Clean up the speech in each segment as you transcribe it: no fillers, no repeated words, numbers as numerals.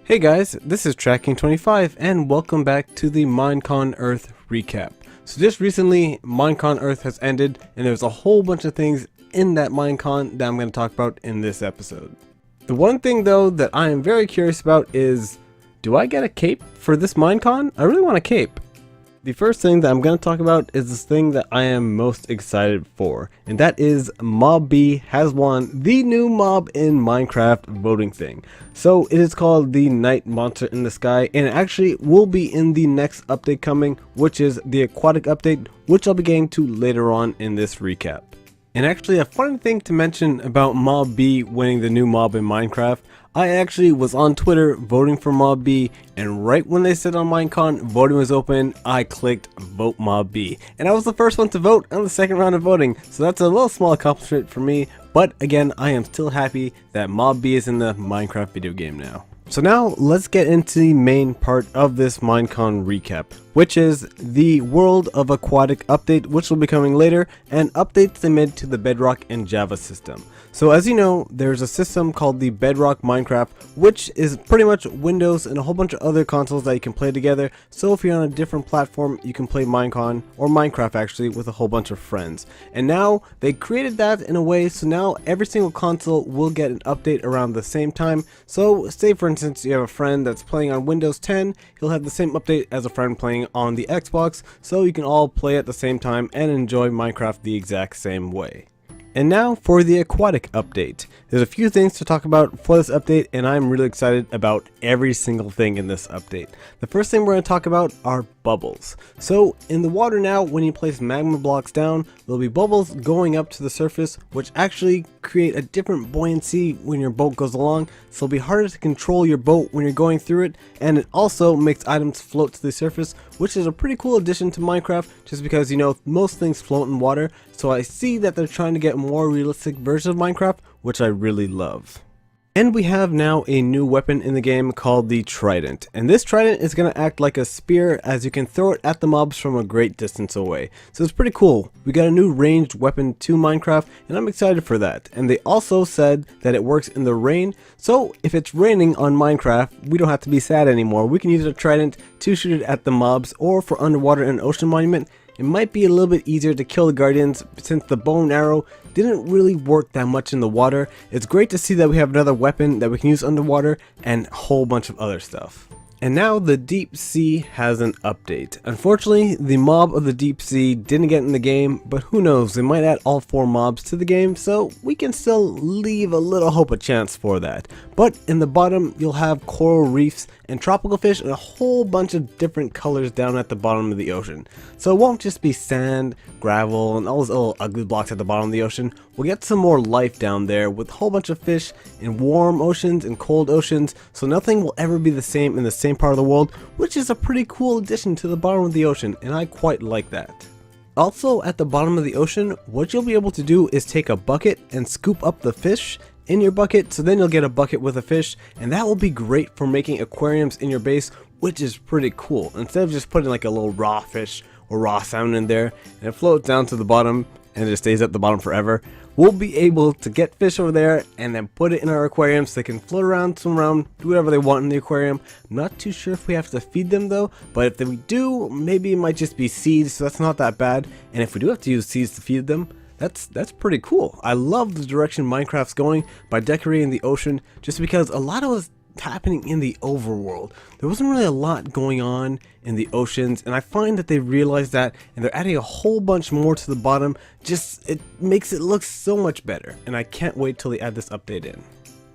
Hey guys, this is Tracking25 and welcome back to the Minecon Earth recap. So just recently, Minecon Earth has ended and there's a whole bunch of things in that Minecon that I'm going to talk about in this episode. The one thing though that I am very curious about is, do I get a cape for this Minecon? I really want a cape. The first thing that I'm going to talk about is this thing that I am most excited for, and that is Mob B has won the new mob in Minecraft voting thing. So it is called the Night Monster in the Sky, and it actually will be in the next update coming, which is the Aquatic update, which I'll be getting to later on in this recap. And actually, a funny thing to mention about Mob B winning the new mob in Minecraft, I actually was on Twitter voting for Mob B, and right when they said on Minecon voting was open, I clicked vote Mob B, and I was the first one to vote on the second round of voting, so that's a little small accomplishment for me, but again, I am still happy that Mob B is in the Minecraft video game now. So now let's get into the main part of this Minecon recap, which is the World of Aquatic update, which will be coming later, and updates they made to the Bedrock and Java system. So as you know, there's a system called the Bedrock Minecraft, which is pretty much Windows and a whole bunch of other consoles that you can play together. So if you're on a different platform, you can play Minecon, or Minecraft actually, with a whole bunch of friends. And now they created that in a way so now every single console will get an update around the same time. So say for instance you have a friend that's playing on Windows 10, he'll have the same update as a friend playing on the Xbox, so you can all play at the same time and enjoy Minecraft the exact same way. And now for the Aquatic update. There's a few things to talk about for this update, and I'm really excited about every single thing in this update. The first thing we're going to talk about are bubbles. So in the water now, when you place magma blocks down, there'll be bubbles going up to the surface, which actually create a different buoyancy when your boat goes along, so it'll be harder to control your boat when you're going through it, and it also makes items float to the surface, which is a pretty cool addition to Minecraft, just because, you know, most things float in water, so I see that they're trying to get more realistic version of Minecraft, which I really love. And we have now a new weapon in the game called the Trident, and this Trident is going to act like a spear as you can throw it at the mobs from a great distance away. So it's pretty cool. We got a new ranged weapon to Minecraft, and I'm excited for that. And they also said that it works in the rain, so if it's raining on Minecraft, we don't have to be sad anymore. We can use a Trident to shoot it at the mobs, or for underwater and ocean monument. It might be a little bit easier to kill the guardians since the bow and arrow didn't really work that much in the water. It's great to see that we have another weapon that we can use underwater and a whole bunch of other stuff. And now the deep sea has an update. Unfortunately, the mob of the deep sea didn't get in the game, but who knows, they might add all 4 mobs to the game, so we can still leave a little hope of chance for that. But in the bottom, you'll have coral reefs and tropical fish and a whole bunch of different colors down at the bottom of the ocean. So it won't just be sand, gravel, and all those little ugly blocks at the bottom of the ocean. We'll get some more life down there with a whole bunch of fish in warm oceans and cold oceans, so nothing will ever be the same in the same part of the world, which is a pretty cool addition to the bottom of the ocean, and I quite like that. Also, at the bottom of the ocean, what you'll be able to do is take a bucket and scoop up the fish in your bucket, so then you'll get a bucket with a fish, and that will be great for making aquariums in your base, which is pretty cool. Instead of just putting like a little raw fish or raw salmon in there and it floats down to the bottom and it just stays at the bottom forever, we'll be able to get fish over there and then put it in our aquarium so they can float around, swim around, do whatever they want in the aquarium. I'm not too sure if we have to feed them though, but if we do, maybe it might just be seeds, so that's not that bad. And if we do have to use seeds to feed them, that's pretty cool. I love the direction Minecraft's going by decorating the ocean, just because a lot of what's happening in the overworld, there wasn't really a lot going on in the oceans, and I find that they realized that and they're adding a whole bunch more to the bottom. Just, it makes it look so much better, and I can't wait till they add this update in.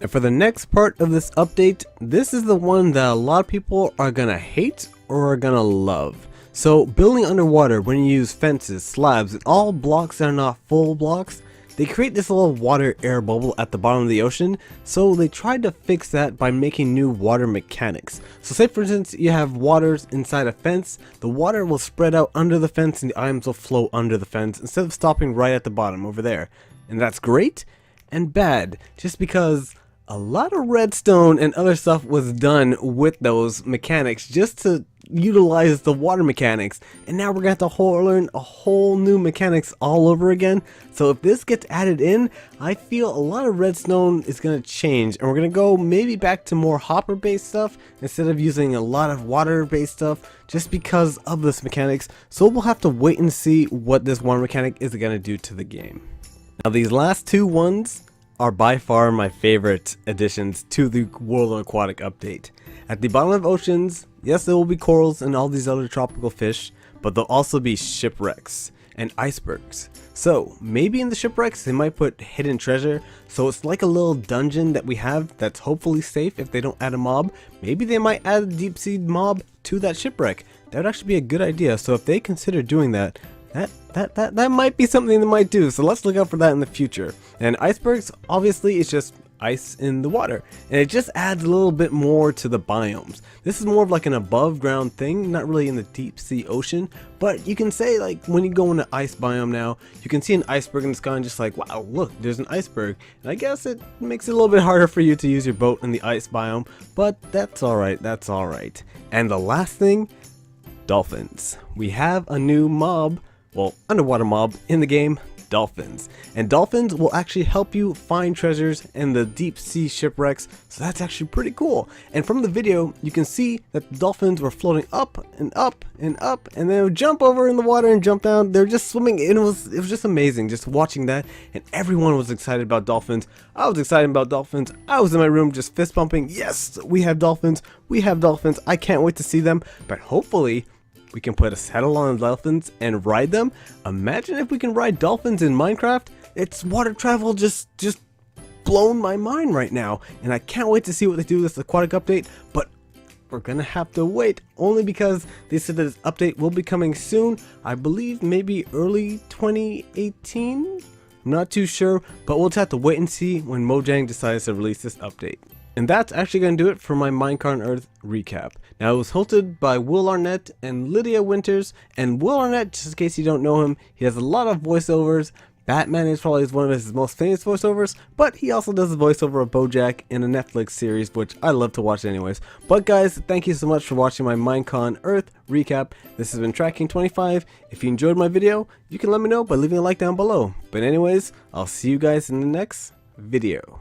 And for the next part of this update, this is the one that a lot of people are gonna hate or are gonna love. So building underwater, when you use fences, slabs, and all blocks that are not full blocks, they create this little water air bubble at the bottom of the ocean, so they tried to fix that by making new water mechanics. So say for instance you have waters inside a fence, the water will spread out under the fence and the items will flow under the fence instead of stopping right at the bottom over there. And that's great and bad, just because a lot of redstone and other stuff was done with those mechanics just to utilize the water mechanics, and now we're gonna have to learn a whole new mechanics all over again. So if this gets added in, I feel a lot of redstone is gonna change, and we're gonna go maybe back to more hopper based stuff instead of using a lot of water based stuff just because of this mechanics. So we'll have to wait and see what this water mechanic is gonna do to the game. Now these last two ones are by far my favorite additions to the World of Aquatic update. At the bottom of oceans, yes, there will be corals and all these other tropical fish, but there'll also be shipwrecks and icebergs. So maybe in the shipwrecks they might put hidden treasure, so it's like a little dungeon that we have that's hopefully safe if they don't add a mob. Maybe they might add a deep sea mob to that shipwreck. That would actually be a good idea. So if they consider doing that, that might be something they might do. So let's look out for that in the future. And icebergs, obviously, it's just ice in the water, and it just adds a little bit more to the biomes. This is more of like an above ground thing, not really in the deep sea ocean, but you can say like when you go into ice biome now, you can see an iceberg in the sky and just like, wow, look, there's an iceberg. And I guess it makes it a little bit harder for you to use your boat in the ice biome, but that's alright, that's alright. And the last thing, dolphins. We have a new mob, well, underwater mob in the game, dolphins. And dolphins will actually help you find treasures in the deep sea shipwrecks, so that's actually pretty cool. And from the video, you can see that the dolphins were floating up and up and up, and they would jump over in the water and jump down. They're just swimming. It was just amazing just watching that, and everyone was excited about dolphins. I was excited about dolphins. I was in my room just fist pumping. Yes, we have dolphins. We have dolphins. I can't wait to see them, but hopefully we can put a saddle on dolphins and ride them. Imagine if we can ride dolphins in Minecraft. It's water travel just blown my mind right now, and I can't wait to see what they do with this aquatic update. But we're gonna have to wait, only because they said that this update will be coming soon. I believe maybe early 2018. I'm not too sure, but we'll just have to wait and see when Mojang decides to release this update. And that's actually going to do it for my Minecon Earth recap. Now, it was hosted by Will Arnett and Lydia Winters. And Will Arnett, just in case you don't know him, he has a lot of voiceovers. Batman is probably one of his most famous voiceovers, but he also does the voiceover of BoJack in a Netflix series, which I love to watch anyways. But guys, thank you so much for watching my Minecon Earth recap. This has been Tracking25. If you enjoyed my video, you can let me know by leaving a like down below. But anyways, I'll see you guys in the next video.